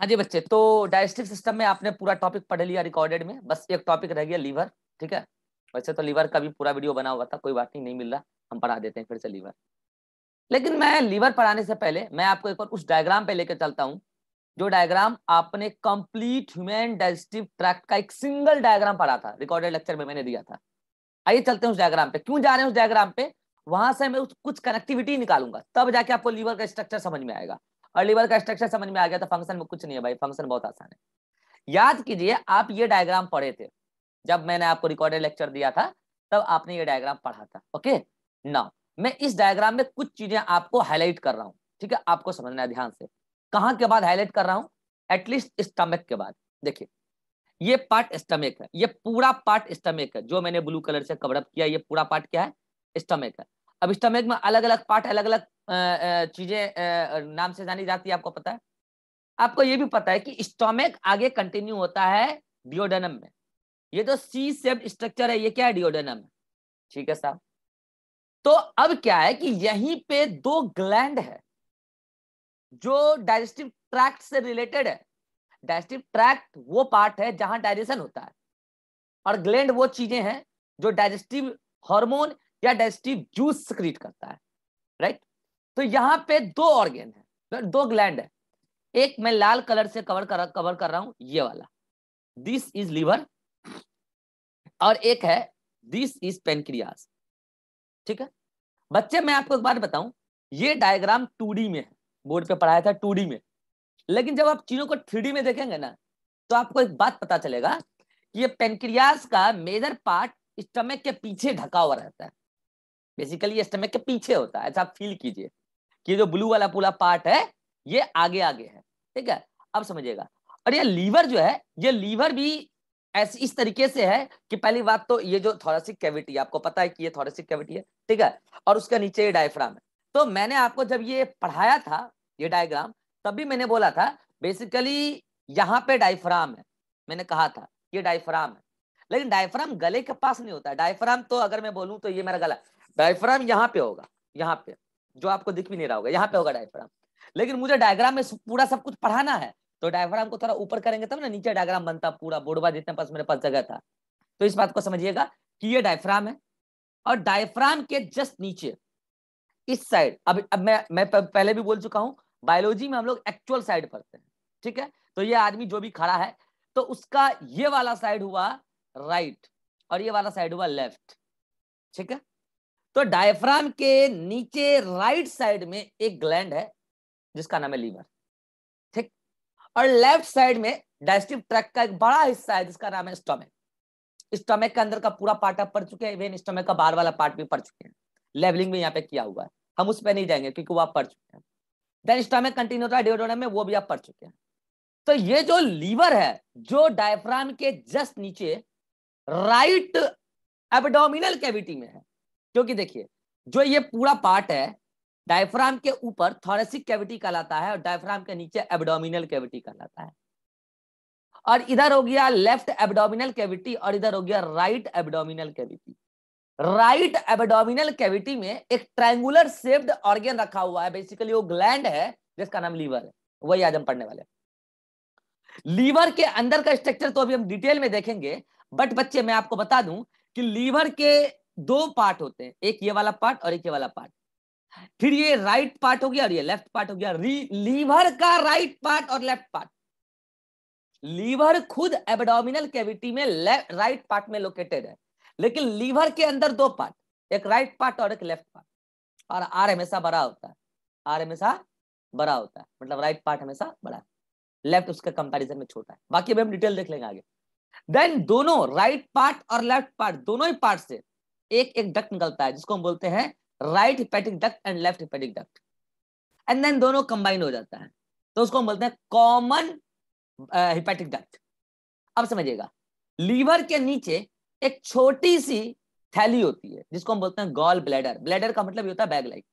हाँ जी बच्चे, तो डाइजेस्टिव सिस्टम में आपने पूरा टॉपिक पढ़ लिया रिकॉर्डेड में, बस एक टॉपिक रह गया लीवर। ठीक है, वैसे तो लीवर का भी पूरा वीडियो बना हुआ था, कोई बात नहीं, नहीं मिल रहा, हम पढ़ा देते हैं फिर से लीवर। लेकिन मैं लीवर पढ़ाने से पहले मैं आपको एक और उस डायग्राम पे लेकर चलता हूँ, जो डायग्राम आपने कंप्लीट ह्यूमन डाइजेस्टिव ट्रैक्ट का एक सिंगल डायग्राम पढ़ा था, रिकॉर्डेड लेक्चर में मैंने दिया था। आइए चलते हैं उस डायग्राम पे। क्यों जा रहे हैं उस डायग्राम पे? वहां से मैं कुछ कनेक्टिविटी निकालूंगा, तब जाके आपको लीवर का स्ट्रक्चर समझ में आएगा। और लीवर का स्ट्रक्चर समझ में आ गया तो फंक्शन में कुछ नहीं है भाई, फंक्शन बहुत आसान है। याद कीजिए, आप ये डायग्राम पढ़े थे जब मैंने आपको रिकॉर्डेड लेक्चर दिया था, तब आपने ये डायग्राम पढ़ा था। ओके, नाउ मैं इस डायग्राम में कुछ चीजें आपको हाईलाइट कर रहा हूं। ठीक है, आपको समझना है ध्यान से। कहां के बाद हाईलाइट कर रहा हूं? एटलीस्ट स्टमक के बाद। देखिए, ये पार्ट स्टमक है, ये पूरा पार्ट स्टमक है, जो मैंने ब्लू कलर से कवर अप किया, ये पूरा पार्ट क्या है? स्टमक है। अब स्टमक में अलग अलग पार्ट, अलग अलग चीजें नाम से जानी जाती है, आपको पता है। आपको ये भी पता है कि स्टमक आगे कंटिन्यू होता है डिओडेनम में। ये जो सी शेप्ड स्ट्रक्चर है, ये क्या है? डिओडेनम है। ठीक है साहब, तो अब क्या है कि यहीं पे दो ग्लैंड है जो डाइजेस्टिव ट्रैक्ट से रिलेटेड है। डाइजेस्टिव ट्रैक्ट वो पार्ट है जहां डाइजेशन होता है, और ग्लैंड वो चीजें हैं जो डाइजेस्टिव हार्मोन या डाइजेस्टिव जूस सिक्रीट करता है। राइट, तो यहाँ पे दो ऑर्गेन है, दो ग्लैंड है। एक मैं लाल कलर से कवर कर रहा हूं, ये वाला, दिस इज लीवर। और एक है, दिस इज पेनक्रियास। ठीक है बच्चे, मैं आपको एक बात बताऊं, ये डायग्राम 2D में है, बोर्ड पे पढ़ाया था 2D में। लेकिन जब आप चीजों को 3D में देखेंगे ना, तो आपको एक बात पता चलेगा कि ये पेनक्रियास का मेजर पार्ट स्टमक के पीछे ढका हुआ रहता है। बेसिकली ये स्टमक के पीछे होता है, ऐसा आप फील कीजिए कि जो ब्लू वाला पूरा पार्ट है, ये आगे आगे है। ठीक है, अब समझिएगा। और ये लीवर जो है, ये लीवर भी ऐसी इस तरीके से है कि पहली बात तो ये जो थोरेसिक कैविटी, आपको पता है कि ये थोरेसिक कैविटी है। ठीक है, और उसके नीचे ये डायफ्राम है। तो मैंने आपको जब ये पढ़ाया था, ये डायग्राम, तभी मैंने बोला था बेसिकली यहाँ पे डायफ्राम है। मैंने कहा था ये डायफ्राम है, लेकिन डायफ्राम गले के पास नहीं होता है। डायफ्राम तो अगर मैं बोलूं तो ये मेरा गला, डायफ्राम यहाँ पे होगा, यहाँ पे, जो आपको दिख भी नहीं रहा होगा, यहाँ पे होगा डायफ्राम। लेकिन मुझे डायग्राम में पूरा सब कुछ पढ़ाना है, तो डायफ्राम को थोड़ा ऊपर करेंगे तब ना नीचे डायग्राम बनता पूरा, बोर्डवा जितने पास मेरे पास जगह था। तो इस बात को समझिएगा कि ये डायफ्राम है, और डायफ्राम के जस्ट नीचे इस साइड, अब मैं पहले भी बोल चुका हूं, बायोलॉजी में हम लोग एक्चुअल साइड पढ़ते हैं। ठीक है, तो ये आदमी जो भी खड़ा है, तो उसका ये वाला साइड हुआ राइट, और ये वाला साइड हुआ लेफ्ट। ठीक है, तो डायफ्राम के नीचे राइट साइड में एक ग्लैंड है जिसका नाम है लीवर। ठीक, और लेफ्ट साइड में डाइजेस्टिव ट्रैक्ट का एक बड़ा हिस्सा है जिसका नाम है स्टमक। स्टमक के अंदर का पूरा पार्ट आप पढ़ चुके हैं, इवन स्टमक का बाहर वाला पार्ट भी पढ़ चुके हैं, लेवलिंग में यहाँ पे किया हुआ है, हम उस पर नहीं जाएंगे क्योंकि वो आप पढ़ चुके हैं। देन स्टमक कंटिन्यू होता है डिओडोनम में, वो भी आप पढ़ चुके हैं। तो ये जो लीवर है, जो डायफ्राम के जस्ट नीचे राइट एब्डोमिनल कैविटी में है, क्योंकि देखिए जो ये पूरा पार्ट है, डायफ्राम के ऊपर थोरेसिक कैविटी कहलाता है, और डायफ्राम के नीचे एब्डोमिनल कैविटी कहलाता है। और इधर हो गया लेफ्ट एब्डोमिनल कैविटी, और इधर हो गया right abdominal cavity. Right abdominal cavity में एक ट्रायंगुलर शेप्ड ऑर्गन रखा हुआ है, बेसिकली वो ग्लैंड है जिसका नाम लीवर है, वही आज हम पढ़ने वाले हैं। लीवर के अंदर का स्ट्रक्चर तो अभी हम डिटेल में देखेंगे, बट बच्चे मैं आपको बता दूं कि लीवर के दो पार्ट होते हैं, एक ये वाला पार्ट और एक ये वाला पार्ट। फिर ये राइट पार्ट हो गया और ये लेफ्ट पार्ट हो गया। लीवर का राइट पार्ट और लेफ्ट पार्ट, लीवर खुद एब्डोमिनल कैविटी में राइट पार्ट में लोकेटेड है, लेकिन लीवर के अंदर दो पार्ट, एक राइट पार्ट और एक लेफ्ट पार्ट। और आर हमेशा बड़ा होता है, आर हमेशा बड़ा होता है, मतलब राइट पार्ट हमेशा बड़ा है, लेफ्ट उसके कंपैरिजन में छोटा है। बाकी अभी हम डिटेल देख लेंगे आगे। देन दोनों राइट पार्ट और लेफ्ट पार्ट, दोनों ही पार्ट से एक एक डक्ट निकलता है जिसको हम बोलते हैं right hepatic duct and left hepatic duct. And then दोनों कंबाइन हो जाता है, तो उसको हम बोलते हैं कॉमन हिपैटिक डक्ट। अब समझिएगा, लीवर के नीचे एक छोटी सी थैली होती है जिसको हम बोलते हैं गॉल ब्लैडर। ब्लैडर का मतलब ये होता है बैग लाइक।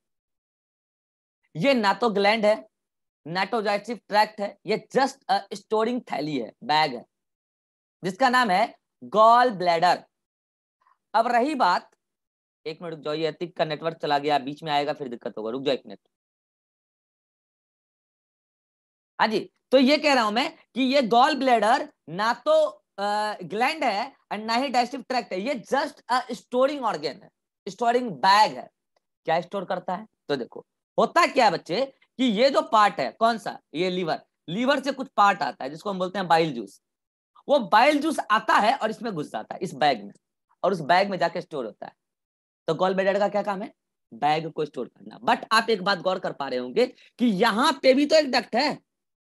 ये ना तो ग्लैंड है ना तो डाइजेस्टिव ट्रैक्ट है, ये जस्ट स्टोरिंग थैली है, बैग है, जिसका नाम है गॉल ब्लैडर। अब रही बात, एक मिनट रुक जाओ, ये अतिक का नेटवर्क चला गया, बीच में आएगा फिर दिक्कत होगा, रुक जाओ एक मिनट। हाँ जी, तो ये कह रहा हूं मैं कि ये गॉल ब्लैडर ना तो ग्लैंड है एंड ना ही डाइजेस्टिव ट्रैक्ट है, ये जस्ट स्टोरिंग ऑर्गन है, स्टोरिंग बैग है। क्या स्टोर करता है? तो देखो होता क्या है बच्चे कि ये जो पार्ट है कौन सा, ये लीवर, लीवर से कुछ पार्ट आता है जिसको हम बोलते हैं बाइल जूस। वो बाइल जूस आता है और इसमें घुस जाता है इस बैग में, और उस बैग में जाके स्टोर होता है। तो गॉल ब्लैडर का क्या काम है? बैग को स्टोर करना। बट आप एक बात गौर कर पा रहे होंगे कि यहां पे भी तो एक डक्ट है,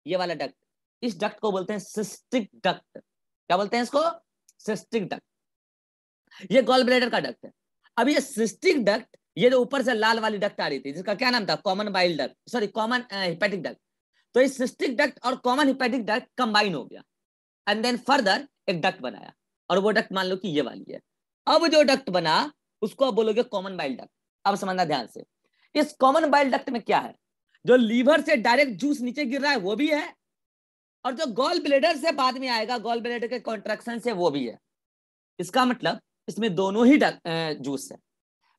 ये वाला डक्ट, इस डक्ट को बोलते हैं सिस्टिक डक्ट। क्या बोलते हैं इसको? Cystic duct. ये गॉल ब्लैडर का डक्ट है। अब ये सिस्टिक डक्ट, ये जो ऊपर से लाल वाली डक्ट आ रही थी जिसका क्या नाम था, common bile duct, sorry common hepatic duct, तो इस सिस्टिक डक्ट और कॉमन हिपैटिक डक्ट कंबाइन हो गया एंड देन फर्दर एक डक्ट बनाया, और वो डक्ट मान लो कि ये वाली है। अब जो डक्ट बना उसको आप बोलोगे कॉमन बाइल डक्ट। अब समझना ध्यान से, इस कॉमन बाइल डक्ट में क्या है, जो लीवर से डायरेक्ट जूस नीचे गिर रहा है वो भी है, और जो गॉल ब्लेडर से बाद में आएगा, गॉल ब्लेडर के कॉन्ट्रैक्शन से, वो भी है। इसका मतलब इसमें दोनों ही जूस है।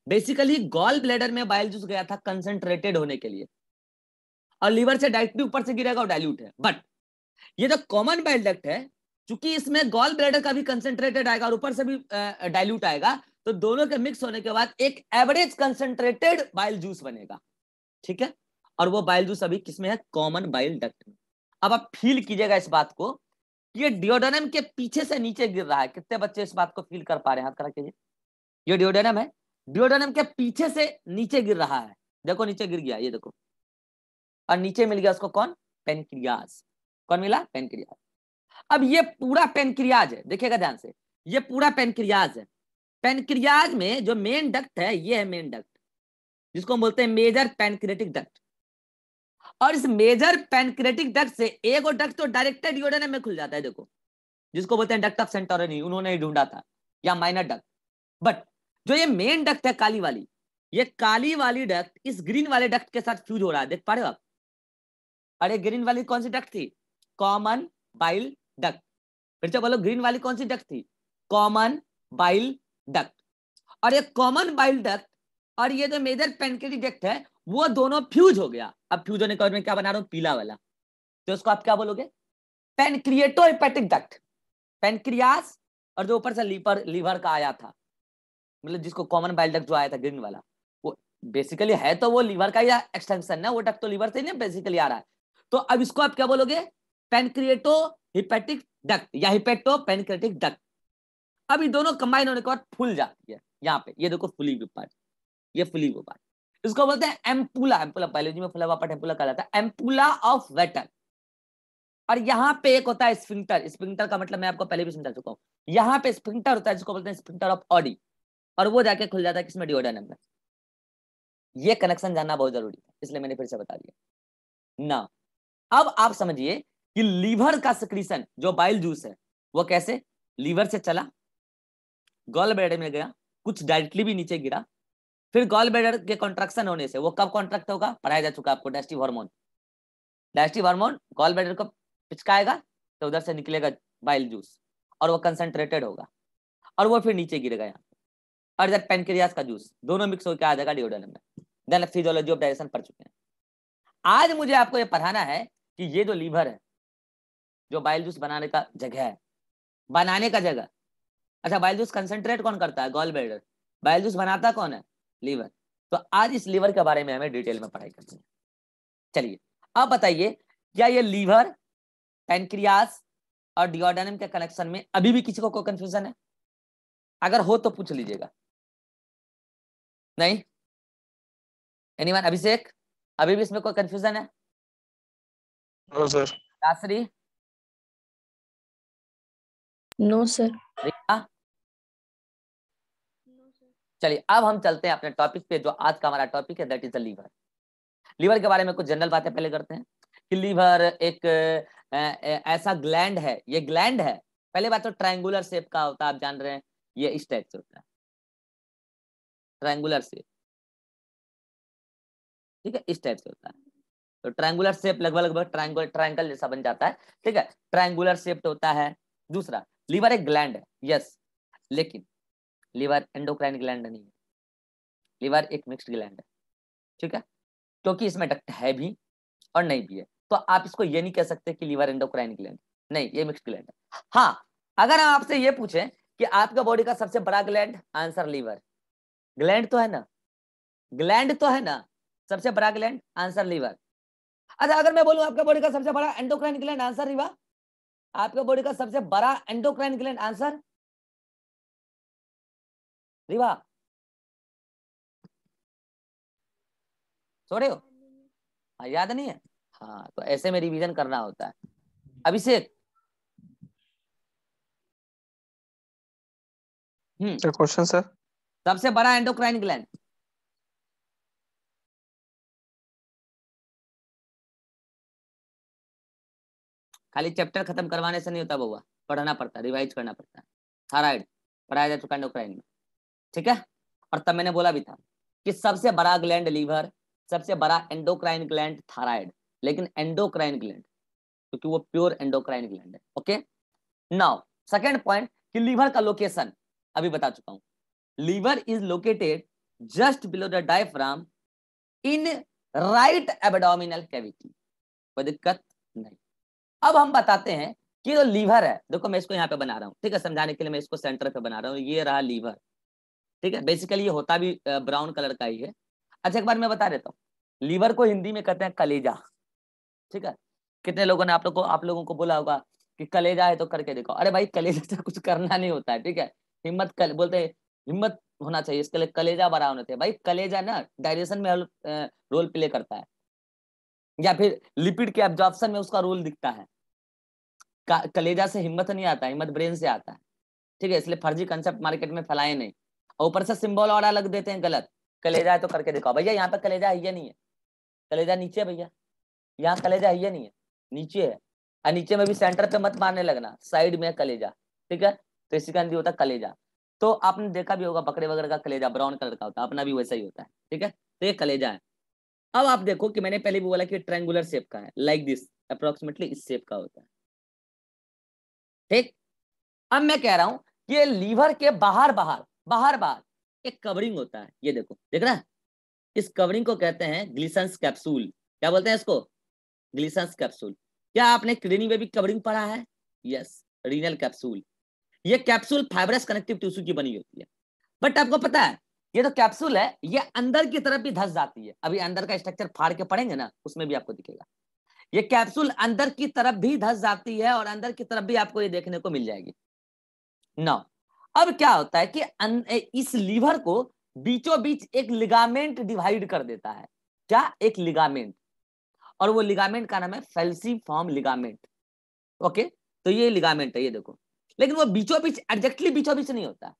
बेसिकली गॉल ब्लेडर में बाइल जूस गया था कंसंट्रेटेड होने के लिए, और लीवर से डायरेक्टली ऊपर से गिरेगा और डाइल्यूट है। बट ये जो कॉमन बाइल डक्ट है, चूंकि इसमें गॉल ब्लैडर का भी कंसंट्रेटेड आएगा और ऊपर से भी डाइल्यूट आएगा, तो दोनों के मिक्स होने के बाद एक एवरेज कंसंट्रेटेड बाइल जूस बनेगा। ठीक है, और वो बाइल जूस अभी किसमें है? कॉमन बाइल डक्ट में। अब आप फील कीजिएगा इस बात को, ये डिओडेनम के पीछे से नीचे गिर रहा है। कितने बच्चे इस बात को फील कर पा रहे हैं? हाथ खड़ा कीजिए। ये डिओडेनम है, डिओडेनम के पीछे से नीचे गिर रहा है। देखो नीचे गिर गया, ये देखो, और नीचे मिल गया उसको कौन? पेनक्रियाज। कौन मिला? पेनक्रियाज। अब ये पूरा पेनक्रियाज है, देखिएगा ध्यान से, ये पूरा पेनक्रियाज है। पेनक्रियाज में जो मेन डक्ट है, ये है मेन डक्ट, जिसको हम बोलते हैं मेजर पेनक्रेटिक डक्ट। और इस मेजर पेनक्रेटिक डक्ट से एक और डक्ट तो डायरेक्टेड डिओडेनम में खुल जाता है, देखो, जिसको बोलते हैं डक्ट ऑफ सेंटोरिनी, उन्होंने ही ढूंढा था, या माइनर डक्ट। बट जो ये मेन डक्ट है काली वाली, ये काली वाली डक्ट इस ग्रीन वाले डक्ट के साथ फ्यूज हो रहा है, देख पा रहे हो आप? अरे ग्रीन वाली कौन सी डक्ट थी? Common bile duct. फिर से बोलो, ग्रीन वाली कौन सी डक्ट थी? Common bile duct. और ये कॉमन बाइल डक्ट और ये जो मेजर पेनक्रेटिक डक्ट है, वो दोनों फ्यूज हो गया। अब फ्यूज होने के बाद में क्या बना रहा हूं? पीला वाला। तो उसको आप क्या बोलोगे? पेनक्रिएटो हेपेटिक डक्ट। पेनक्रियास, और जो ऊपर से लीवर, लीवर का आया था, मतलब जिसको कॉमन बाइल डक्ट जो आया था ग्रीन वाला, वो बेसिकली है तो वो लीवर का ही एक्सटेंशन है, वो डक्ट तो लीवर से ही बेसिकली आ रहा है। तो अब इसको आप क्या बोलोगे? पेनक्रिएटो हिपेटिक डक्ट या हिपेटो पेनक्रेटिक डक्ट। अब ये दोनों कंबाइन होने के बाद फूल जाती है। यहाँ पे ये देखो फुली हुई पार्ट, ये फुली हुई पार्ट, इसको बोलते हैं एम्पुला। एम्पुला बायोलॉजी में फुला हुआ पार्ट एम्पुला कहा जाता है, एम्पुला ऑफ वेटर। और यहाँ पे एक होता है स्फिंक्टर। स्फिंक्टर का मतलब मैं आपको पहले भी समझा चुका हूँ। यहाँ पे स्फिंक्टर होता है जिसको बोलते हैं स्फिंक्टर ऑफ ऑडी, और वो जाके खुल जाता है किसमें? डिओडेनम में। ये कनेक्शन जानना बहुत जरूरी है, इसलिए मैंने फिर से बता दिया ना। अब आप समझिए कि लीवर का सिक्रीशन जो बाइल जूस है, वो कैसे लीवर से चला, गॉल ब्लैडर में गया, कुछ डायरेक्टली भी नीचे गिरा, फिर गॉल ब्लैडर के कॉन्ट्रैक्शन होने से, वो कब कॉन्ट्रैक्ट होगा? पढ़ाया जा चुका आपको, digestive hormone. Digestive hormone gall bladder को पिचकाएगा तो उधर से निकलेगा बाइल जूस, और वो कंसंट्रेटेड होगा, और वो फिर नीचे गिरेगा यहाँ, और इधर पेनक्रियास का जूस, दोनों मिक्स होकर आ जाएगा डिओडेनम में। देन फिजियोलॉजी ऑफ डाइजेशन पढ़ चुके हैं। आज मुझे आपको ये पढ़ाना है कि ये जो लीवर है, जो बाइल जूस बनाने का जगह है, बनाने का जगह, अच्छा बाइल जूस कंसंट्रेट कौन करता है? Gall bladder. बाइल जूस बनाता कौन है? लीवर। तो आज इस लीवर के बारे में हमें डिटेल में पढ़ाई करनी है। चलिए अब बताइए, क्या ये लीवर, पेनक्रियास और डिओडेनम के कनेक्शन में अभी भी किसी को कोई कंफ्यूजन है? अगर हो तो पूछ लीजिएगा। नहीं? एनीवन? अभिषेक, अभी भी इसमें कोई कंफ्यूजन है? No sir. Dasari, no sir. Riya? चलिए अब हम चलते हैं अपने टॉपिक पे, जो आज का हमारा टॉपिक है, that is the liver. Liver के बारे में कुछ जनरल बातें पहले करते हैं कि लीवर एक ऐसा ग्लैंड है, ये ग्लैंड है। पहले बात तो ट्रायंगुलर शेप का होता है, आप जान रहे हैं, ये इस टाइप से होता है, ट्रायंगुलर शेप। ठीक है, इस टाइप से होता है। तो ट्रायंगुलर शेप लगभग लगभग ट्रायंगल ट्रायंगल जैसा बन जाता है। ठीक है, ट्रायंगुलर शेप होता है। दूसरा, लीवर एक ग्लैंड है, यस, लेकिन लीवर एंडोक्राइन ग्लैंड नहीं है, लीवर एक मिक्स्ड ग्लैंड है। ठीक है, क्योंकि इसमें डक्ट है भी और नहीं भी है। तो आप इसको ये नहीं कह सकते कि लीवर एंडोक्राइन ग्लैंड, नहीं, ये मिक्स्ड ग्लैंड है। हाँ, अगर हम आपसे ये पूछें कि आपका बॉडी का सबसे बड़ा ग्लैंड, आंसर लीवर। ग्लैंड तो है ना, ग्लैंड तो है ना, सबसे बड़ा ग्लैंड, आंसर लीवर। अच्छा, अगर मैं बोलूं आपका बॉडी का सबसे बड़ा एंडोक्राइन ग्लैंड, आंसर रीवा। आपका बॉडी का सबसे बड़ा एंडोक्राइन ग्लैंड, आंसर रीवा। सो रहे हो? हाँ, याद नहीं है? हाँ, तो ऐसे में रिवीजन करना होता है। अभिषेक, क्वेश्चन सर। सबसे बड़ा एंडोक्राइन ग्लैंड। खाली चैप्टर खत्म करवाने से नहीं होता बउआ, पढ़ना पड़ता है, रिवाइज करना पड़ता है। थायराइड पढ़ाया जा चुका एंडोक्राइन में, ठीक है। और तब मैंने बोला भी था कि सबसे बड़ा ग्लैंड लीवर, सबसे बड़ा एंडोक्राइन ग्लैंड थायराइड, लेकिन एंडोक्राइन ग्लैंड क्योंकि वो प्योर एंडोक्राइन ग्लैंड है। ओके, नाउ सेकंड पॉइंट कि लीवर का लोकेशन अभी बता चुका हूं। Liver is located just below the diaphragm in right abdominal cavity. कोई दिक्कत नहीं। अब हम बताते हैं कि जो लीवर है, देखो मैं इसको यहाँ पे बना रहा हूँ, ठीक है, समझाने के लिए मैं इसको सेंटर पे बना रहा हूँ। ये रहा लीवर, ठीक है। बेसिकली ये होता भी ब्राउन कलर का ही है। अच्छा, एक बार मैं बता देता हूँ, लीवर को हिंदी में कहते हैं कलेजा, ठीक है। कितने लोगों ने आप लोगों को बोला होगा कि कलेजा है तो करके देखो। अरे भाई, कलेजा से कुछ करना नहीं होता है, ठीक है। बोलते हैं हिम्मत होना चाहिए, इसके लिए कलेजा बड़ा होना चाहिए। भाई कलेजा ना डाइजेशन में रोल प्ले करता है, या फिर लिपिड के एब्जॉर्प्शन में उसका रोल दिखता है। कलेजा से हिम्मत नहीं आता, हिम्मत ब्रेन से आता है, ठीक है। इसलिए फर्जी कंसेप्ट मार्केट में फैलाए नहीं, और ऊपर से सिंबल और अलग देते हैं गलत। कलेजा है तो करके दिखाओ। भैया यहाँ पे कलेजा है या नहीं है? कलेजा नीचे है भैया, यहाँ कलेजा है या नहीं है? नीचे है। और नीचे में भी सेंटर पे मत मारने लगना, साइड में है कलेजा, ठीक है। तो इसी का हिंदी होता है कलेजा। तो आपने देखा भी होगा बकरे वगैरह का कलेजा ब्राउन कलर का होता है, अपना भी वैसा ही होता है, ठीक है। तो ये कलेजा है। अब आप देखो कि मैंने पहले भी बोला कि ट्रायंगुलर शेप का है, लाइक दिस, अप्रोक्सीमेटली इस शेप का होता है, ठीक। अब मैं कह रहा हूं कि ये लीवर के बाहर बाहर बाहर बाहर एक कवरिंग होता है, ये देखो, देख रहा है? इस कवरिंग को कहते हैं ग्लिसंस कैप्सूल। क्या बोलते हैं इसको? ग्लिसंस कैप्सूल। क्या आपने किडनी में भी कवरिंग पढ़ा है? Yes, renal capsule. ये कैप्सूल फाइब्रस कनेक्टिव टिश्यू की बनी होती है। बट आपको पता है, ये तो कैप्सूल है, ये अंदर की तरफ भी धस जाती है। अभी अंदर का स्ट्रक्चर फाड़ के पढ़ेंगे ना, उसमें भी आपको दिखेगा। ये कैप्सूल अंदर की तरफ भी धस जाती है, और अंदर की तरफ भी आपको ये देखने को मिल जाएगी। ना, अब क्या होता है कि इस लीवर को बीचों बीच एक लिगामेंट डिवाइड कर देता है। क्या? एक लिगामेंट। और वो लिगामेंट का नाम है फेल्सीफॉर्म लिगामेंट। ओके, तो ये लिगामेंट है, ये देखो। लेकिन वो बीचों बीच एग्जैक्टली बीचों बीच नहीं होता,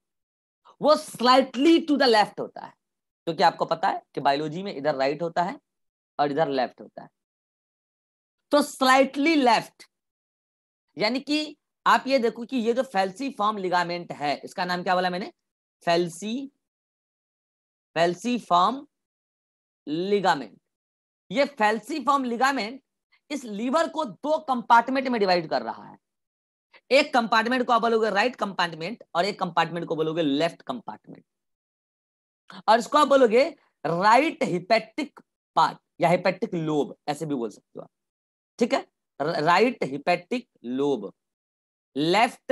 वो स्लाइटली टू द लेफ्ट होता है। क्योंकि आपको पता है कि बायोलॉजी में इधर राइट होता है और इधर लेफ्ट होता है। तो स्लाइटली लेफ्ट, यानी कि आप ये देखो कि ये जो फेल्सीफॉर्म लिगामेंट है, इसका नाम क्या बोला मैंने? फेल्सीफॉर्म लिगामेंट। ये फेल्सीफॉर्म लिगामेंट इस लीवर को दो कंपार्टमेंट में डिवाइड कर रहा है। एक कंपार्टमेंट को आप बोलोगे राइट कंपार्टमेंट, और एक कंपार्टमेंट को बोलोगे लेफ्ट कंपार्टमेंट। और इसको आप बोलोगे राइट हिपेटिक पार्ट या हिपेटिक लोब, ऐसे भी बोल सकते हो आप, ठीक है। Right hepatic lobe, left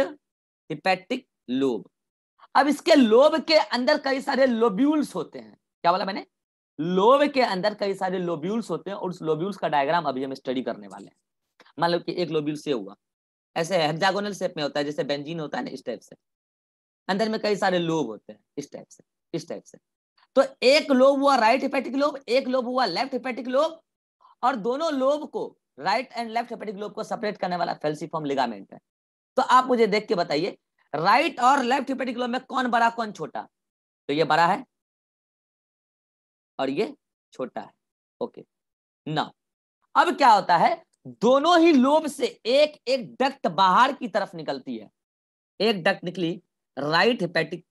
hepatic lobe. अब इसके लोब के अंदर कई सारे लोब्यूल्स होते हैं। क्या बोला मैंने? लोब के अंदर कई सारे लोब्यूल्स होते हैं, और उस लोब्यूल्स का डायग्राम अभी हम स्टडी करने वाले हैं। मान लो कि एक लोब्यूल से हुआ, ऐसे हेक्सागोनल शेप में होता है, जैसे बेंजीन होता है ना, इस टाइप से। अंदर में कई सारे लोब होते हैं, इस टाइप से, इस टाइप से। तो एक लोब हुआ राइट हेपेटिक लोब, एक लोब हुआ लेफ्ट हेपेटिक लोब, और दोनों लोब को, right and left hepatic lobe को सेपरेट करने वाला फेल्सीफॉर्म लिगामेंट है। तो आप मुझे देख के बताइए, राइट और लेफ्ट हेपेटिक लोब में कौन बड़ा कौन छोटा? तो ये बड़ा है और ये छोटा है। ओके, ना अब क्या होता है, दोनों ही लोब से एक एक डक्ट बाहर की तरफ निकलती है। एक डक्ट निकली राइट हेपेटिक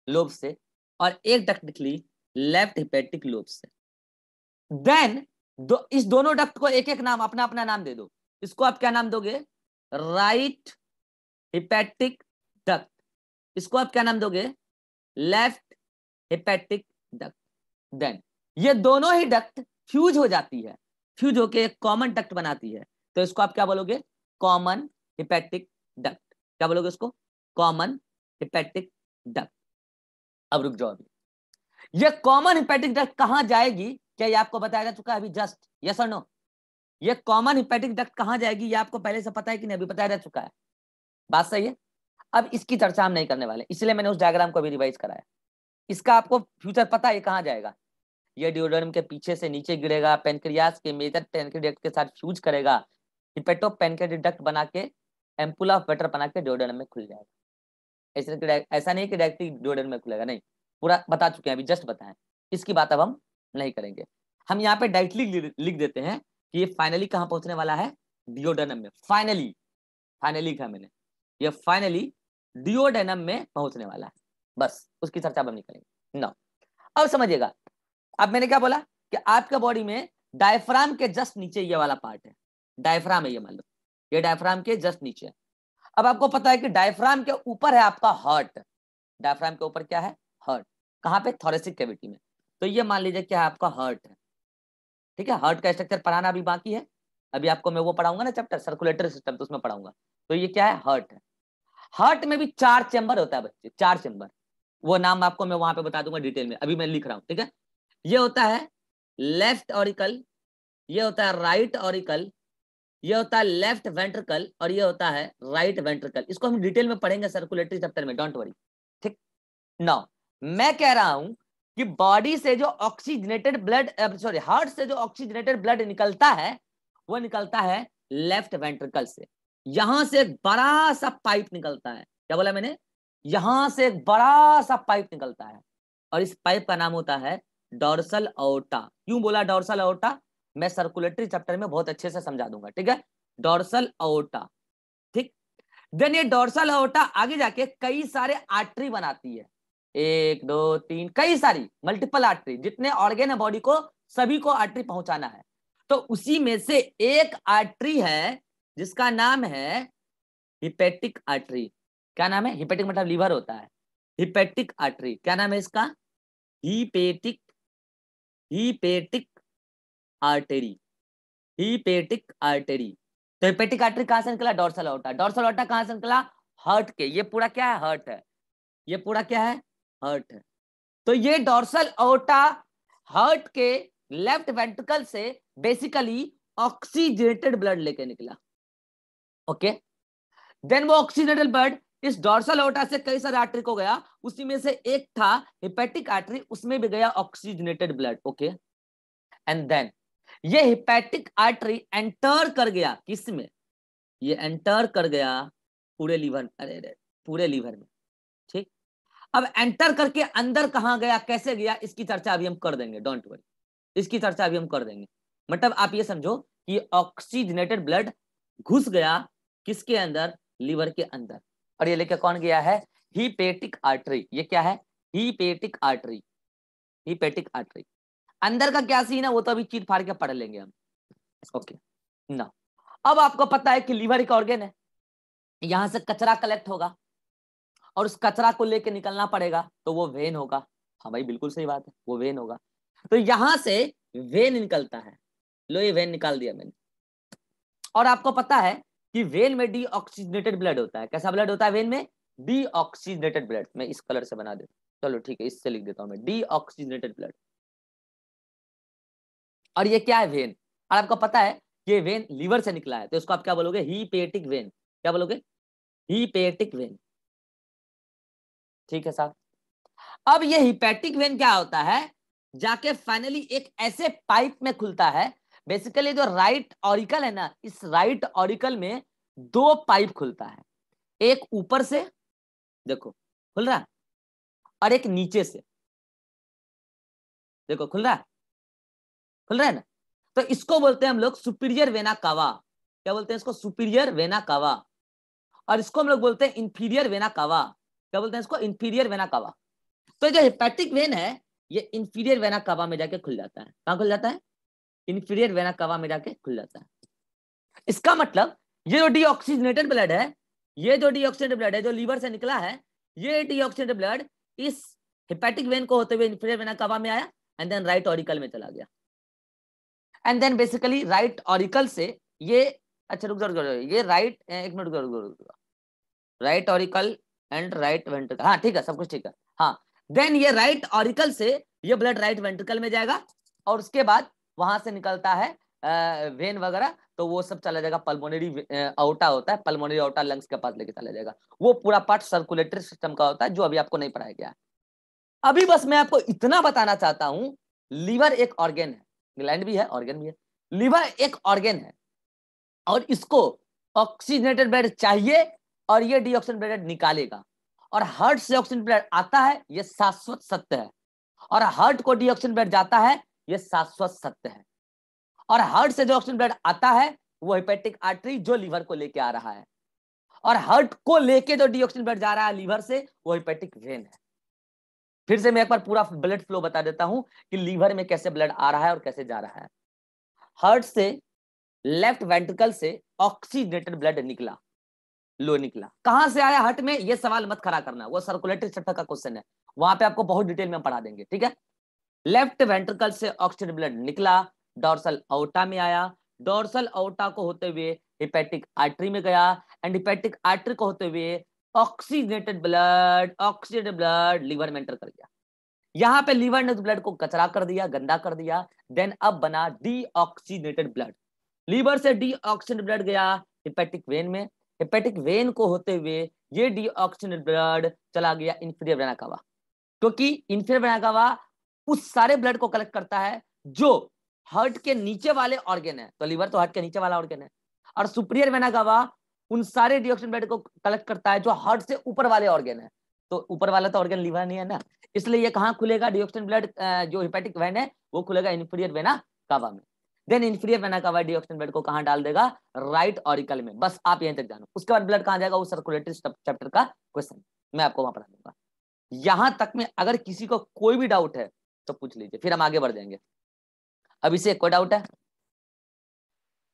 लोब से, और एक डक्ट निकली लेफ्ट हेपेटिक लोब से। देन इस दोनों डक्ट को एक एक नाम, अपना अपना नाम दे दो। इसको आप क्या नाम दोगे? Right hepatic duct. इसको आप क्या नाम दोगे? Left hepatic duct. देन ये दोनों ही डक्ट फ्यूज हो जाती है। फ्यूज होके एक कॉमन डक्ट बनाती है, तो इसको आप क्या बोलोगे? Common hepatic duct. क्या बोलोगे इसको? Common hepatic duct. अब रुक जाओ, अभी ये कॉमन हिपैटिक डक्ट कहां जाएगी? क्या ये आपको बताया जा चुका है अभी जस्ट? यस और नो? ये कॉमन हिपैटिक डक्ट कहां जाएगी ये आपको पहले से पता है कि नहीं? अभी बताया जा चुका है। बात सही है। अब इसकी चर्चा हम नहीं करने वाले, इसलिए मैंने उस डायग्राम को भी रिवाइज कराया। इसका आपको फ्यूचर पता है ये कहां जाएगा? ये डिओडेनम के पीछे से नीचे गिरेगा, पेनक्रियास के मेजर पेनक्रियास के साथ फ्यूज करेगा, हिपेटो पेनक्रियाटिक डक्ट बना के एम्पुल ऑफ वाटर बना के डिओडेनम में खुल जाएगा। ऐसा नहीं कि डायरेक्टली डिओडेनम में खुलेगा, नहीं, पूरा बता चुके हैं, अभी जस्ट बताएं। इसकी बात अब हम नहीं करेंगे। हम यहाँ पे डायरेक्टली लिख देते हैं कि ये फाइनली कहाँ पहुंचने वाला है? डिओडेनम में। फाइनली, फाइनली लिखा मैंने, ये फाइनली डिओडेनम में पहुंचने वाला है। बस उसकी चर्चा अब हम नहीं करेंगे ना। अब समझिएगा, अब मैंने क्या बोला कि आपके बॉडी में डायफ्राम के जस्ट नीचे ये वाला पार्ट है, डायफ्राम है ये, मान लो ये डायफ्राम के जस्ट नीचे है। अब आपको पता है कि डायफ्राम के ऊपर है आपका हार्ट। डायफ्राम के ऊपर क्या है? हार्ट। कहां पे? थोरेसिक कैविटी में। तो ये मान लीजिए क्या है? आपका हार्ट है। ठीक है, हार्ट का स्ट्रक्चर पढ़ाना अभी बाकी है, अभी आपको मैं वो पढ़ाऊंगा ना चैप्टर सर्कुलेटरी सिस्टम, तो उसमें पढ़ाऊंगा। तो ये क्या है? हार्ट है। हार्ट में भी 4 चैम्बर होता है बच्चे, 4 चैम्बर। वो नाम आपको मैं वहां पे बता दूंगा डिटेल में, अभी मैं लिख रहा हूं। ठीक है, ये होता है लेफ्ट ऑरिकल, ये होता है राइट ऑरिकल, ये होता है लेफ्ट वेंट्रिकल, और ये होता है राइट वेंट्रिकल। इसको हम डिटेल में पढ़ेंगे सर्कुलेटरी चैप्टर में, डोंट वरी। ठीक, नाउ मैं कह रहा हूं कि बॉडी से जो ऑक्सीजनेटेड ब्लड, सॉरी, हार्ट से जो ऑक्सीजनेटेड ब्लड निकलता है वो निकलता है लेफ्ट वेंट्रिकल से। यहां से एक बड़ा सा पाइप निकलता है। क्या बोला मैंने? यहां से एक बड़ा सा पाइप निकलता है, और इस पाइप का नाम होता है डोर्सल अओर्टा। क्यों बोला डोर्सल अओर्टा? मैं सर्कुलेटरी चैप्टर में बहुत अच्छे से समझा दूंगा। ठीक है, डोर्सल अओर्टा। ठीक, देन ये डोर्सल अओर्टा आगे जाके कई सारे आर्टरी बनाती है, 1 2 3, कई सारी मल्टीपल आर्टरी। जितने ऑर्गन है बॉडी को, सभी को आर्टरी पहुंचाना है। तो उसी में से एक आर्टरी है जिसका नाम है हिपेटिक आर्टरी। क्या नाम है? हिपेटिक मतलब लीवर होता है। हिपेटिक आर्टरी, क्या नाम है इसका? Hepatic, hepatic artery, hepatic artery. तो हिपेटिक आर्टरी कहां से निकला? डोर्सल अओर्टा। डोर्सल अओर्टा कहां से निकला? हार्ट के। ये पूरा क्या है? हार्ट है। ये पूरा क्या है? हार्ट है। तो ये डोर्सल अओर्टा हार्ट के लेफ्ट वेंट्रिकल से बेसिकली ऑक्सीजनेटेड ब्लड लेके निकला। ओके, देन वो ऑक्सीजनेटेड ब्लड इस डोर्सल अओर्टा से कई सारे आर्टरी को गया, उसी में से एक था हिपेटिक आर्टरी, उसमें भी गया oxygenated blood. Okay, and then ये हिपेटिक आर्टरी एंटर कर गया किसमें? ये एंटर कर गया पूरे लीवर, अरे पूरे लीवर में। ठीक, अब एंटर करके अंदर कहां गया, कैसे गया, इसकी चर्चा अभी हम कर देंगे, डोंट वरी, इसकी चर्चा अभी हम कर देंगे। मतलब आप ये समझो कि ऑक्सीजनेटेड ब्लड घुस गया किसके अंदर? लीवर के अंदर। और ये लेके कौन गया है? Hepatic artery. ये क्या है? Hepatic artery. हिपेटिक आर्टरी अंदर का क्या सीन है वो तो अभी चीर फाड़ के पढ़ लेंगे हम। ओके ना, अब आपको पता है कि लीवर एक ऑर्गन है, यहां से कचरा कलेक्ट होगा और उस कचरा को लेके निकलना पड़ेगा, तो वो वेन होगा। हाँ भाई बिल्कुल सही बात है, वो वेन होगा। तो यहां से वेन निकलता है। लो ये वेन निकाल दिया मैंने। और आपको पता है कि वेन में डीऑक्सीजनेटेड ब्लड होता है। कैसा ब्लड होता है वेन में? Deoxygenated blood. मैं इस कलर से बना देता हूं, चलो ठीक है, इससे लिख देता हूं मैं, डीऑक्सीजनेटेड ब्लड। और ये क्या है? वेन। और आपको पता है ये वेन लीवर से निकला है, तो इसको आप क्या बोलोगे? Hepatic when. क्या बोलोगे? Hepatic when. ठीक है साहब। अब ये हिपेटिक वेन क्या होता है? जाके फाइनली एक ऐसे पाइप में खुलता है। बेसिकली जो राइट ऑरिकल है ना, इस राइट ऑरिकल में 2 पाइप खुलता है, एक ऊपर से देखो खुल रहा है, और एक नीचे से देखो खुल रहा है, खुल रहा है ना। तो इसको बोलते हैं हम लोग सुपीरियर वेना कावा। क्या बोलते हैं इसको? Superior vena cava. और इसको हम लोग बोलते हैं इंफीरियर वेना कावा। क्या बोलते हैं इसको? Inferior vena cava. तो जो हेपेटिक वेन है ये इंफीरियर वेना कावा में जाके खुल जाता है। कहां खुल जाता है? इंफीरियर वेना कावा में जाके खुल जाता है। इसका मतलब ये जो डीऑक्सीजनेटेड ब्लड है, ये जो डीऑक्सीजनेटेड ब्लड है जो लीवर से निकला है, ये डीऑक्सीजनेटेड ब्लड इस हेपेटिक वेन को होते हुए इंफीरियर वेना कावा में आया, एंड देन राइट ऑरिकल में चला गया। And then basically right auricle से ये, अच्छा रुक जाओ, ये राइट, एक मिनट रुक, right auricle and right ventricle, हाँ ठीक है, सब कुछ ठीक है, हाँ। देन ये राइट ऑरिकल से ये ब्लड राइट वेंट्रिकल में जाएगा और उसके बाद वहां से निकलता है वेन वगैरह, तो वो सब चला जाएगा पल्मोनरी आउटा होता है, पल्मोनरी आउटा लंग्स के पास लेके चला जाएगा। वो पूरा पार्ट सर्कुलेटरी सिस्टम का होता है जो अभी आपको नहीं पढ़ाया गया है। अभी बस मैं आपको इतना बताना चाहता हूं, लीवर एक ऑर्गेन है, ग्लैंड भी है ऑर्गेन भी है, लीवर एक ऑर्गेन है और इसको ऑक्सीजनेटेड ब्लड चाहिए और ये डीऑक्सीजन ब्लड निकालेगा। और हार्ट से ऑक्सीजन ब्लड आता है, ये शाश्वत सत्य है, और हार्ट को डीऑक्सीजन ब्लड जाता है, ये शाश्वत सत्य है। और हार्ट से जो ऑक्सीजन ब्लड आता है वो हेपेटिक आर्टरी जो लीवर को लेके आ रहा है, और हार्ट को लेके जो डीऑक्सीजन ब्लड जा रहा है लीवर से वो हेपेटिक वेन है। फिर से मैं एक बार पूरा ब्लड फ्लो बता देता हूं कि लीवर में कैसे ब्लड आ रहा है और कैसे जा रहा है। हार्ट से लेफ्ट वेंट्रिकल से ऑक्सीजनेटेड ब्लड निकला, लो निकला, कहां से आया हार्ट में, ये सवाल मत खड़ा करना, वो सर्कुलेटरी सिस्टम का क्वेश्चन है, वहां पे आपको बहुत डिटेल में पढ़ा देंगे, ठीक है। लेफ्ट वेंट्रिकल से ऑक्सीजन ब्लड निकला, डोर्सल आउटा में आया, डोर्सल आउटा को होते हुए हेपेटिक आर्टरी में गया, एंड हेपेटिक आर्टरी को होते हुए ऑक्सीजनेटेड ब्लड लीवर में एंटर कर गया। यहां पे लीवर ने ब्लड को कचरा कर दिया, गंदा कर दिया, देन अब बना डीऑक्सीजनेटेड ब्लड। लीवर से डीऑक्सीजनेटेड ब्लड गया हेपेटिक वेन में, हेपेटिक वेन को होते हुए ये डीऑक्सीजनेटेड ब्लड चला गया इंफीरियर वेना कावा, क्योंकि इंफीरियर वेना कावा उस सारे ब्लड को कलेक्ट करता है जो हार्ट के नीचे वाले ऑर्गेन है, तो लीवर तो हार्ट के नीचे वाला ऑर्गेन है, और सुपीरियर वेना कावा उन सारे डीऑक्सीजन ब्लड को कलेक्ट करता है जो हार्ट से ऊपर वाले ऑर्गेन है, तो ऊपर वाला तो ऑर्गेन लीवर नहीं है ना, इसलिए ये कहां खुलेगा डीऑक्सीजन ब्लड, जो हेपेटिक वेन है वो खुलेगा इंफीरियर वेना कावा में। Then inferior vena cava डीऑक्सीजन blood को कहां डाल देगा, राइट ऑरिकल में। बस आप यहीं तक जानो, उसके बाद ब्लड कहां जाएगा वो सर्कुलेटरी चैप्टर का क्वेश्चन मैं आपको वहां पढ़ा दूंगा। यहां तक में अगर किसी को कोई भी डाउट है तो पूछ लीजिए, फिर हम आगे बढ़ जाएंगे। अभिषेक कोई डाउट है?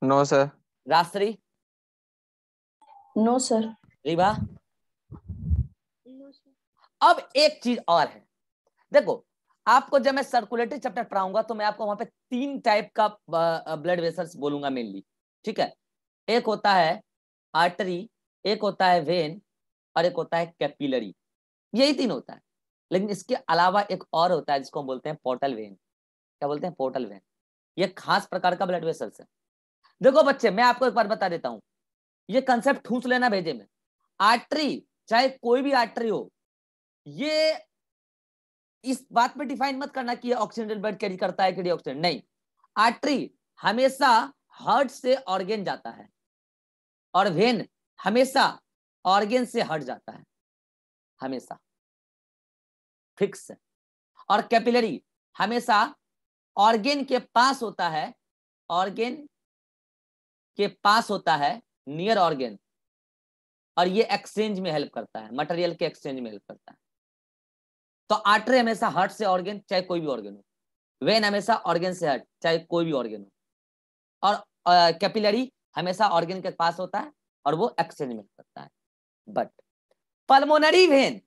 No sir. Rajshri? No sir. Ribha? No sir. अब एक चीज और है, देखो आपको जब मैं सर्कुलेटरी चैप्टर पढ़ाऊंगा तो मैं आपको वहां पे 3 टाइप का ब्लड वेसल्स बोलूंगा मेनली, ठीक है। एक होता है आर्टरी, एक होता है वेन, और एक होता है कैपिलरी, यही 3 होता है। लेकिन इसके अलावा एक और होता है जिसको हम बोलते हैं पोर्टल वेन। क्या बोलते हैं? Portal vein. ये खास प्रकार का ब्लड वेसल्स है। देखो बच्चे मैं आपको एक बार बता देता हूं, ये कंसेप्ट ठूस लेना भेजे में, आर्टरी चाहे कोई भी आर्टरी हो, ये इस बात में डिफाइन मत करना कि ऑक्सीजन ब्लड कैरी करता है कि डीऑक्सीजन, नहीं। आर्टरी हमेशा हार्ट से ऑर्गेन जाता है और वेन हमेशा ऑर्गेन से हट जाता है, हमेशा फिक्स है। और कैपिलरी हमेशा ऑर्गेन के पास होता है, ऑर्गेन के पास होता है, नियर ऑर्गेन, और ये एक्सचेंज में हेल्प करता है, मटेरियल के एक्सचेंज में हेल्प करता है। तो आर्टरी हमेशा हार्ट से ऑर्गेन चाहे कोई भी ऑर्गेन हो, वेन हमेशा ऑर्गेन से हार्ट चाहे कोई भी ऑर्गेन हो, और कैपिलरी हमेशा ऑर्गेन के पास होता है और वो एक्सचेंज में करता है। बट पल्मोनरी वेन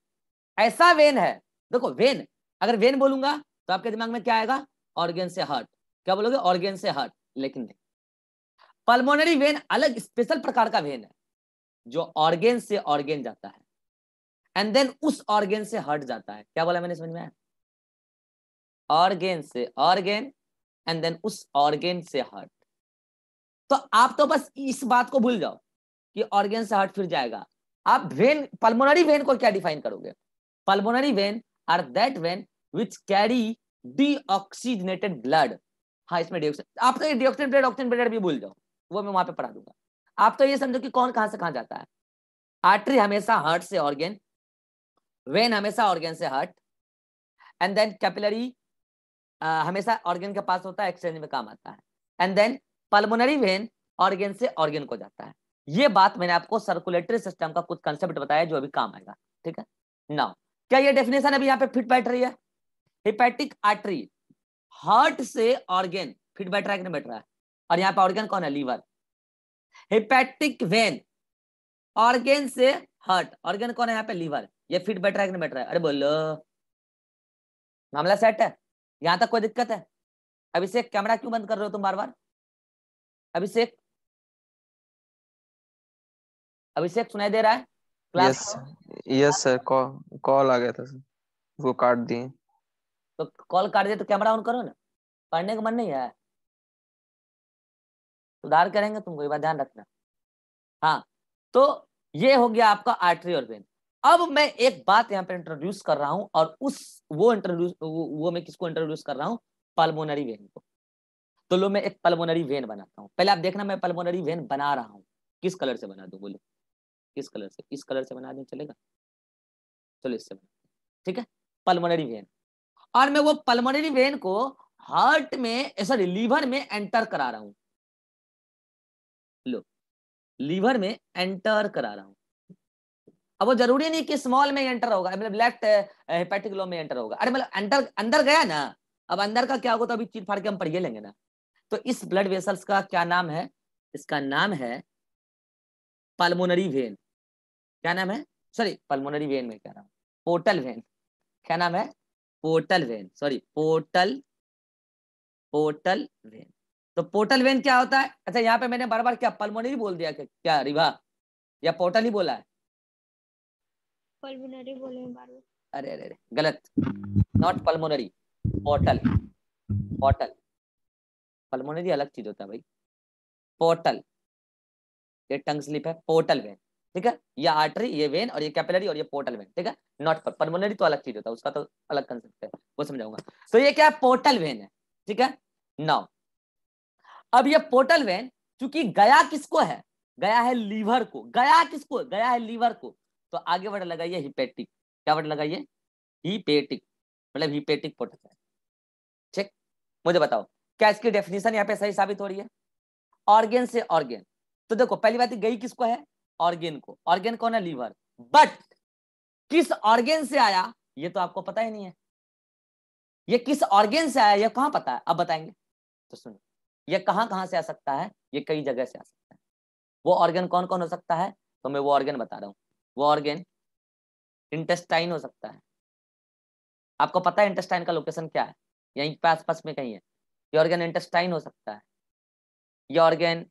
ऐसा वेन है, देखो वेन, अगर वेन बोलूंगा तो आपके दिमाग में क्या आएगा? ऑर्गेन से हार्ट। क्या बोलोगे? ऑर्गेन से हार्ट। लेकिन नहीं, पल्मोनरी वेन अलग स्पेशल प्रकार का वेन है जो ऑर्गेन से ऑर्गेन जाता है एंड देन उस ऑर्गेन से हट जाता है। क्या बोला मैंने, समझ में आया? ऑर्गेन से ऑर्गेन एंड देन उस ऑर्गेन से हट। तो आप तो बस इस बात को भूल जाओ कि ऑर्गेन से हट फिर जाएगा। आप वेन, पल्मोनरी वेन को क्या डिफाइन करोगे? Pulmonary vein are that vein which carry deoxygenated blood. हाँ इसमें डीऑक्सीजन, आप तो डीऑक्सीजन ब्लड ऑक्सीजन ब्लड भी भूल जाओ, वो मैं वहां पे पढ़ा दूंगा। आप तो ये समझो कि कौन कहां से कहां जाता है। आर्टरी हमेशा हार्ट से ऑर्गेन, वेन हमेशा ऑर्गेन से हार्ट, एंड देन कैपिलरी हमेशा ऑर्गेन के पास होता है, एक्सचेंज में काम आता है, and then pulmonary vein organ से ऑर्गेन को जाता है। ये बात मैंने आपको सर्कुलेटरी सिस्टम का कुछ कंसेप्ट बताया जो अभी काम आएगा, ठीक है। नाउ क्या ये डेफिनेशन अभी यहाँ पे फिट बैठ रही है? हेपेटिक आर्टरी हार्ट से ऑर्गेन फिट बैठ रहा है कि नहीं बैठ रहा है? और यहाँ पे ऑर्गेन कौन है? लीवर। हेपेटिक वेन ऑर्गेन से हार्ट, ऑर्गेन कौन है यहाँ पे? लीवर। ये फिट बैठ रहा है कि नहीं बैठ रहा है? अरे बोलो, मामला सेट है? यहां तक कोई दिक्कत है? अभिषेक कैमरा क्यों बंद कर रहे हो तुम बार बार? अभिषेक, अभिषेक सुनाई दे रहा है? Yes class yes sir, call आ गया था सर, वो काट दिए। तो कॉल काट दे तो कैमरा ऑन करो ना, पढ़ने का मन नहीं है? सुधार करेंगे तुमको, ये बात ध्यान रखना। हाँ, तो ये हो गया आपका आर्टरी और वेन। अब मैं एक बात यहाँ पे इंट्रोड्यूस कर रहा हूं, और वो मैं किसको इंट्रोड्यूस कर रहा हूं? पल्मोनरी वेन को। तो लो मैं एक पल्मोनरी वेन बनाता हूँ। पहले आप देखना मैं पल्मोनरी वेन बना रहा हूँ। किस कलर से बना दूं बोलो? किस कलर से? इस कलर से बना दें चलेगा? चलो इससे बना, ठीक है, पल्मोनरी वेन। और मैं वो पल्मोनरी वेन को हार्ट में, सॉरी लीवर में एंटर करा रहा हूं। लो, लीवर में एंटर करा रहा हूं। अब वो जरूरी नहीं कि स्मॉल में एंटर होगा, मतलब लेफ्ट हेपेटिक लो में एंटर होगा। अरे मतलब एंटर अंदर गया ना, अब अंदर का क्या होगा तो अभी चीर फाड़ के हम पढ़िए लेंगे ना। तो इस ब्लड वेसल्स का क्या नाम है? इसका नाम है पल्मोनरी वेन। क्या नाम है? सॉरी, पल्मोनरी वेन में क्या नाम? Portal vein. क्या नाम है? Portal vein, sorry portal, portal vein. तो पोर्टल वेन क्या होता है? अच्छा यहाँ पे मैंने बार बार क्या पल्मोनरी बोल दिया? क्या रिवा, या पोर्टल ही बोला है? पल्मोनरी बोले हैं बार बार। अरे अरे अरे, गलत, not pulmonary, portal. Portal, pulmonary अलग चीज होता है भाई। पोर्टल, ये टंग स्लिप है। पोर्टल वेन, ठीक है, ये आर्टरी, ये वेन, और ये कैपिलरी, और ये पोर्टल वेन, ठीक है। नॉट पल्मोनरी तो अलग चीज होता है, उसका तो अलग कंसेप्ट है, वो समझाऊंगा। तो ये क्या है? पोर्टल वेन है, ठीक है। नाउ अब ये पोर्टल वेन चूंकि गया किसको है? गया है लीवर को। गया किसको? गया है लीवर को। तो आगे वर्ड लगाइए हिपेटिक। क्या वर्ड लगाइए? हिपेटिक, मतलब हिपेटिक पोर्टल वेन, ठीक। मुझे बताओ क्या इसकी डेफिनेशन यहाँ पे सही साबित हो रही है? ऑर्गेन से ऑर्गेन। तो देखो पहली बात गई किसको है? ऑर्गेन को। ऑर्गेन कौन है? लीवर। बट किस ऑर्गेन से आया ये तो आपको पता ही नहीं है। ये किस ऑर्गेन से आया ये कहां पता है? अब बताएंगे। तो सुनो, ये कहां कहां से आ सकता है? ये कई जगह से आ सकता है। वो ऑर्गेन कौन कौन हो सकता है? तो मैं वो ऑर्गेन बता रहा हूं। वो ऑर्गेन इंटेस्टाइन हो सकता है। आपको पता है इंटेस्टाइन का लोकेशन क्या है? यहीं पे आसपास में कहीं है। ये ऑर्गेन इंटेस्टाइन हो सकता है। ये ऑर्गेन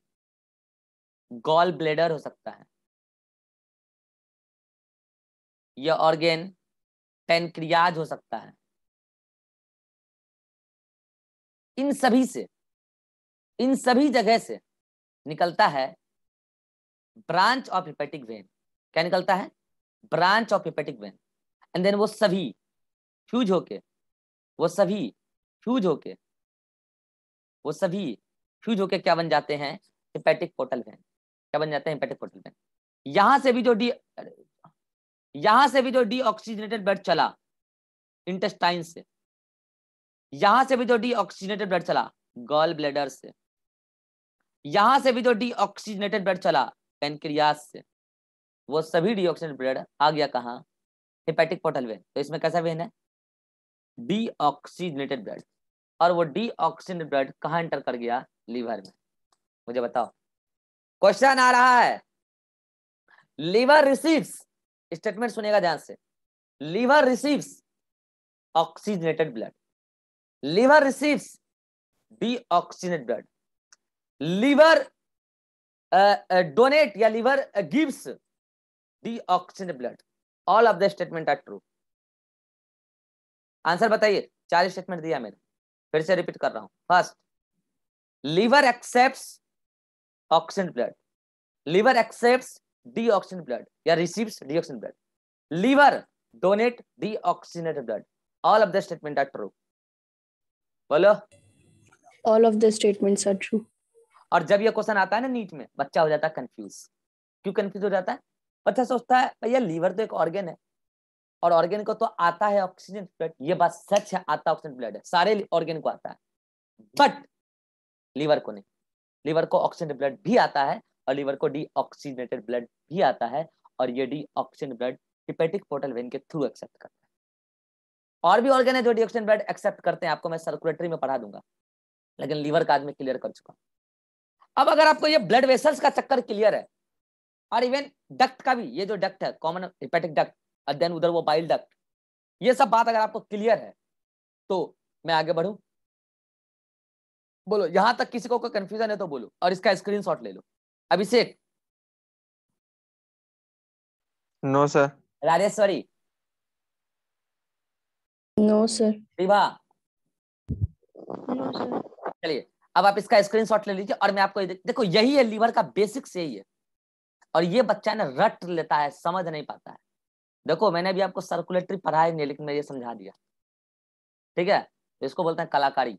गॉल ब्लेडर हो सकता है। ये ऑर्गेन पेनक्रियाज हो सकता है। इन सभी से, इन सभी जगह से निकलता है ब्रांच ऑफ हेपेटिक वेन। क्या निकलता है? Branch of hepatic vein. And then वो सभी फ्यूज होके, वो सभी फ्यूज होके, वो सभी फ्यूज होके क्या बन जाते हैं? Hepatic portal vein. क्या बन जाते हैं? Hepatic portal vein. यहां से भी जो यहां से भी जो डीऑक्सीजनेटेड ब्लड चला इंटेस्टाइन से, यहां से भी जो डीऑक्सीजनेटेड ब्लड चला गॉल ब्लैडर से, यहां से भी जो डीऑक्सीजनेटेड ब्लड चला पेनक्रियास से, वो सभी डीऑक्सीजनेटेड ब्लड आ गया कहाँ? Hepatic portal vein. तो इसमें कैसा वेन है? Deoxygenated blood. और वो डीऑक्सीजनेटेड ब्लड कहाँ एंटर कर गया? लीवर में। मुझे बताओ, क्वेश्चन आ रहा है। लीवर रिसीव्स, स्टेटमेंट सुनेगा ध्यान से, liver receives oxygenated blood, liver receives deoxygenated blood, liver donate या liver gives deoxygenated blood. All of the statement are true. Answer बताइए। 4 स्टेटमेंट दिया मैंने, फिर से रिपीट कर रहा हूं। First, liver accepts oxygen blood, liver accepts deoxygen blood या receives deoxygen blood, liver donate deoxygenated blood. All of the statement are true. बोलो। All of the statements are true. और जब ये क्वेश्चन आता है ना नीट में, बच्चा हो जाता है कंफ्यूज। क्यों कंफ्यूज हो जाता है? बच्चा सोचता है भैया लीवर तो एक ऑर्गन है, और ऑर्गन को तो आता है ऑक्सीजन ब्लड। ये बात सच है, आता ऑक्सीजन ब्लड है, सारे ऑर्गन को आता है, बट लीवर को नहीं। लीवर को ऑक्सीजन ब्लड भी आता है, और लीवर को डीऑक्सीजनेटेड ब्लड भी आता है, और ये डीऑक्सीजन ब्लड हेपेटिक पोर्टल वेन के थ्रू एक्सेप्ट करता है। और भी ऑर्गन है जो डीऑक्सीजन ब्लड एक्सेप्ट करते हैं, आपको मैं सर्कुलेटरी में पढ़ा दूंगा, लेकिन लीवर का आज मैं क्लियर कर चुका हूं। अब अगर आपको ये ब्लड वेसल्स का चक्कर क्लियर है, और इवन डक्ट का भी, ये जो डक्ट है कॉमन हेपेटिक डक्ट, और देन उधर वो बाइल डक्ट, ये सब बात अगर आपको क्लियर है तो मैं आगे बढ़ूं। बोलो, यहां तक किसी को कोई कंफ्यूजन है तो बोलो, और इसका स्क्रीनशॉट ले लो। Abhishek, no sir. Rajeshwari, No, sir. Vibha, No, sir. चलिए अब आप इसका स्क्रीनशॉट ले लीजिए और मैं आपको देखो, यही है लीवर का बेसिक्स, यही है। और ये बच्चा ना रट लेता है, समझ नहीं पाता है। देखो मैंने भी आपको सर्कुलेटरी पढ़ाया नहीं, लेकिन मैं ये समझा दिया, ठीक है। तो इसको बोलते हैं कलाकारी।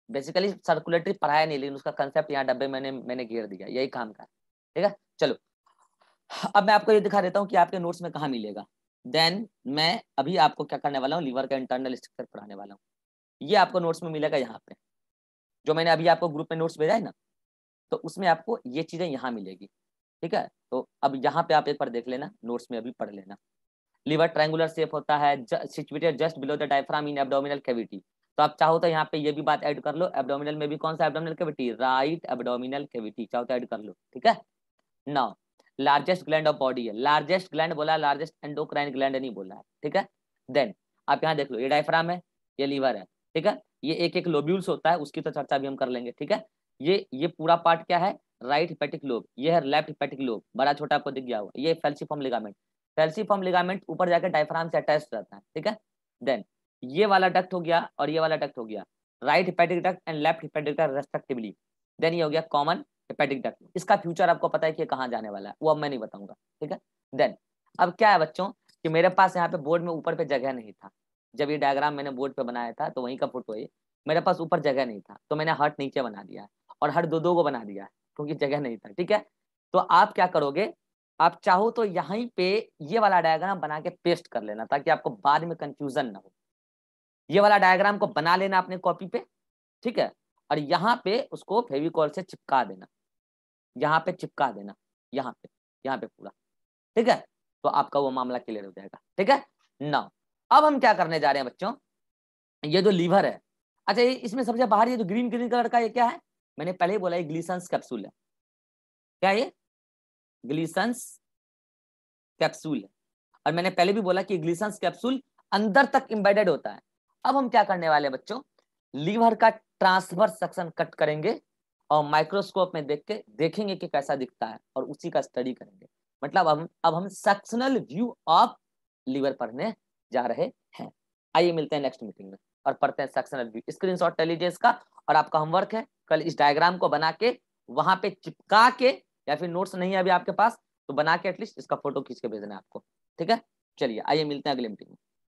बेसिकली सर्कुलेटरी पढ़ाया नहीं, लेकिन उसका कंसेप्ट यहाँ डब्बे मैंने घेर दिया, यही काम का, ठीक है। चलो अब मैं आपको ये दिखा देता हूँ कि आपके नोट्स में कहाँ मिलेगा। देन मैं अभी आपको क्या करने वाला हूँ, लीवर का इंटरनल स्ट्रक्चर पढ़ाने वाला हूँ। ये आपको नोट्स में मिलेगा यहाँ पे, जो मैंने अभी आपको ग्रुप में नोट्स भेजा है ना, तो उसमें आपको ये चीजें यहाँ मिलेगी, ठीक है। तो अब यहाँ पे आप एक बार देख लेना, नोट्स में अभी पढ़ लेना। लीवर ट्रायंगुलर शेप होता है, situated just below the diaphragm in abdominal cavity. तो आप चाहो तो यहाँ पे ये भी बात ऐड कर लो, एब्डोमिनल में भी कौन सा abdominal cavity, right abdominal cavity, चाहो तो ऐड कर लो, ठीक है। Now largest gland of body है, लार्जेस्ट ग्लैंड बोला, लार्जेस्ट एंडोक्राइन ग्लैंड नहीं बोला है, ठीक है। देन आप यहाँ देख लो, ये डायफ्राम है, ये लीवर है, ठीक है। ये एक एक लोब्यूल्स होता है, उसकी तो चर्चा भी हम कर लेंगे, ठीक है। ये पूरा पार्ट क्या है, राइट हिपेटिक लोब, ये है लेफ्ट हिपेटिक लोब, बड़ा छोटा आपको दिख गया होगा, ये फेल्सिफॉर्म लिगामेंट। फेल्सिफॉर्म लिगामेंट ऊपर जाकर डायफ्राम से अटैच रहता है, ठीक है। देन ये वाला डक्ट हो गया और ये वाला डक्ट हो गया, right hepatic duct and left hepatic duct respectively. Then ये हो गया कॉमन हेपेटिक डक्ट। इसका फ्यूचर आपको पता है कि कहाँ जाने वाला है, वो अब मैं नहीं बताऊंगा, ठीक है। देन अब क्या है बच्चों कि मेरे पास यहाँ पे बोर्ड में ऊपर पे जगह नहीं था, जब ये डायग्राम मैंने बोर्ड पे बनाया था तो वहीं का फोटो है, मेरे पास ऊपर जगह नहीं था, तो मैंने हार्ट नीचे बना दिया है और हर दो दो को बना दिया है, क्योंकि जगह नहीं था, ठीक है। तो आप क्या करोगे, आप चाहो तो यहीं पे ये वाला डायग्राम बना के पेस्ट कर लेना, ताकि आपको बाद में कंफ्यूजन ना हो। ये वाला डायग्राम को बना लेना अपने कॉपी पे, ठीक है, और यहाँ पे उसको फेविकॉल से चिपका देना, यहाँ पे चिपका देना, यहाँ पे पूरा, ठीक है। तो आपका वो मामला क्लियर हो जाएगा, ठीक है ना। अब हम क्या करने जा रहे हैं बच्चों, ये जो लीवर है, अच्छा इसमें सबसे बाहर ये जो ग्रीन ग्रीन कलर का ये क्या है, मैंने पहले ही बोला ये ग्लीसंस कैप्सूल है, क्या ये ग्लीसंस कैप्सूल है। और मैंने पहले भी बोला कि ग्लीसंस कैप्सूल अंदर तक एम्बेडेड होता है। अब हम क्या करने वाले हैं बच्चों, लीवर का ट्रांसवर्स सेक्शन कट करेंगे और माइक्रोस्कोप में देख के देखेंगे कि कैसा दिखता है, और उसी का स्टडी करेंगे। मतलब अब हम सेक्शनल व्यू ऑफ लीवर पढ़ने जा रहे हैं। आइए मिलते हैं नेक्स्ट मीटिंग में और पढ़ते हैं सेक्शनल व्यू। स्क्रीनशॉट ले लीजिए इसका, और आपका होमवर्क है कल इस डायग्राम को बना के वहां पे चिपका के, या फिर नोट्स नहीं है अभी आपके पास तो बना के एटलीस्ट इसका फोटो खींच के भेजना है आपको, ठीक है। चलिए आइए मिलते हैं अगले मीटिंग में।